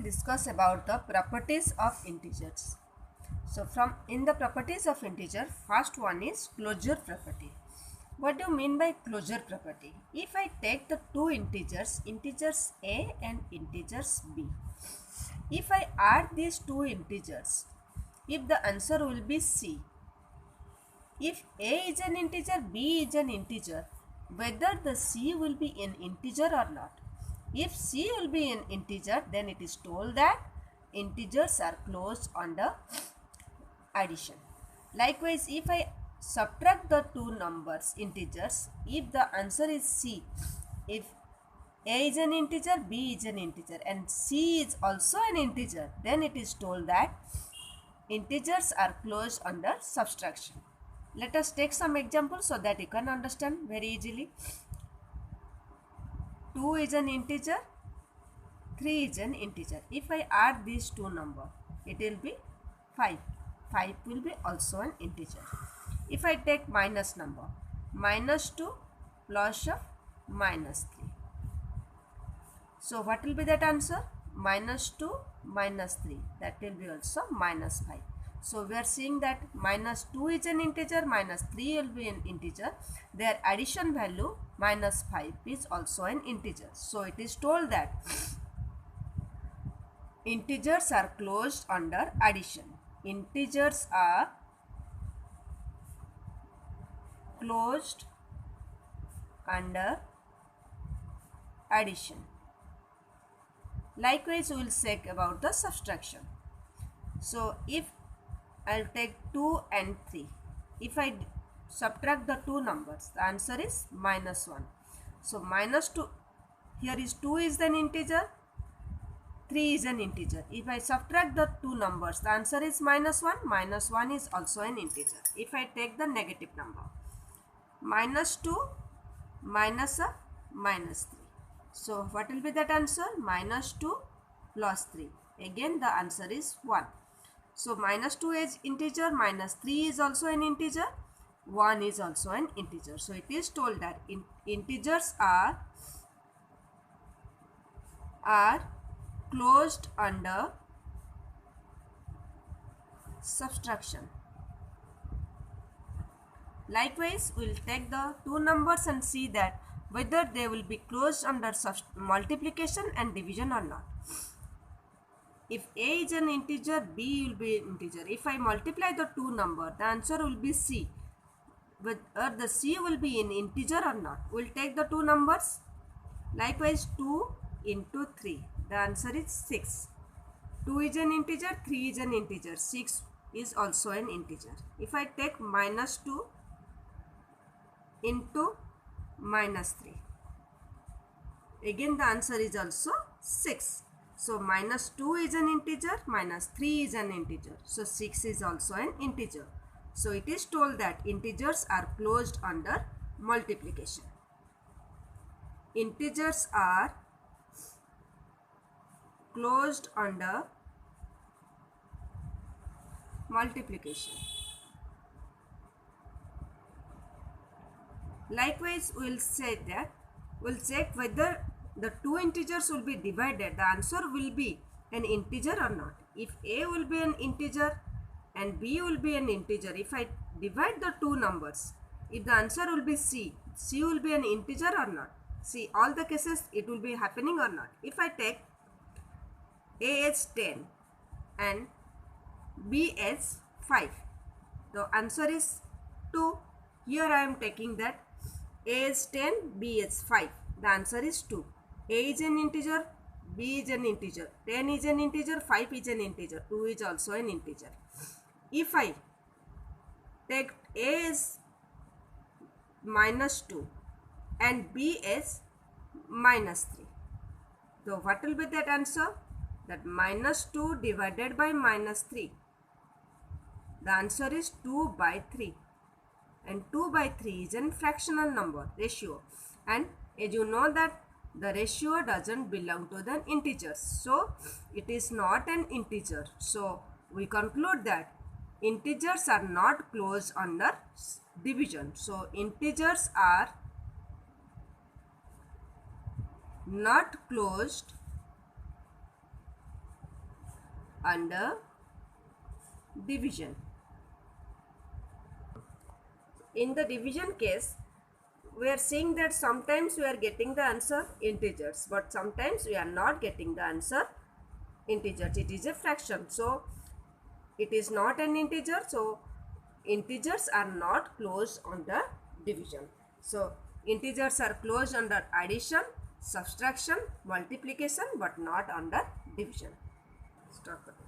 discuss about the properties of integers. So in the properties of integer, first one is closure property. What do you mean by closure property? If I take the two integers, integers a and integers b, if I add these two integers, if the answer will be c, if a is an integer, b is an integer, whether the c will be an integer or not. If c will be an integer, then it is told that integers are closed under addition. Likewise, if I subtract the two numbers, integers, if the answer is c, if a is an integer, b is an integer and c is also an integer, then it is told that integers are closed under subtraction. Let us take some examples so that you can understand very easily. 2 is an integer, 3 is an integer. If I add these two numbers, it will be 5. 5 will be also an integer. If I take minus number, minus 2 plus of minus 3. So what will be that answer? Minus 2 minus 3. That will be also minus 5. So we are seeing that minus 2 is an integer, minus 3 will be an integer. Their addition value minus 5 is also an integer. So it is told that integers are closed under addition. Integers are closed under addition. Likewise, we will check about the subtraction. So if I'll take 2 and 3. If I subtract the two numbers, the answer is minus 1. So minus 2, here is 2 is an integer, 3 is an integer. If I subtract the two numbers, the answer is minus 1. Minus 1 is also an integer. If I take the negative number, minus 2 minus a minus 3. So what will be that answer? Minus 2 plus 3. Again the answer is 1. So minus 2 is integer, minus 3 is also an integer, 1 is also an integer. So it is told that integers are closed under subtraction. Likewise, we will take the two numbers and see that whether they will be closed under multiplication and division or not. If a is an integer, b will be an integer. If I multiply the two numbers, the answer will be c. Whether the c will be an integer or not. We will take the two numbers. Likewise, 2 into 3. The answer is 6. 2 is an integer, 3 is an integer, 6 is also an integer. If I take minus 2 into minus 3, again the answer is also 6. So minus 2 is an integer, minus 3 is an integer. So 6 is also an integer. So it is told that integers are closed under multiplication. Integers are closed under multiplication. Likewise, we will say that we will check whether the two integers will be divided. The answer will be an integer or not. If a will be an integer and b will be an integer, if I divide the two numbers, if the answer will be c, c will be an integer or not. See, all the cases it will be happening or not. If I take a as 10 and b as 5, the answer is 2. Here I am taking that a is 10, b is 5. The answer is 2. A is an integer, b is an integer, 10 is an integer, 5 is an integer, 2 is also an integer. If I take a as minus 2 and b as minus 3, so what will be that answer? That minus 2 divided by minus 3. The answer is 2 by 3. And 2 by 3 is a fractional number, ratio. And as you know that the ratio doesn't belong to the integers. So it is not an integer. So we conclude that integers are not closed under division. So integers are not closed under division. In the division case, we are seeing that sometimes we are getting the answer integers, but sometimes we are not getting the answer integers. It is a fraction, so it is not an integer, so integers are not closed under division. So integers are closed under addition, subtraction, multiplication, but not under division. Stop.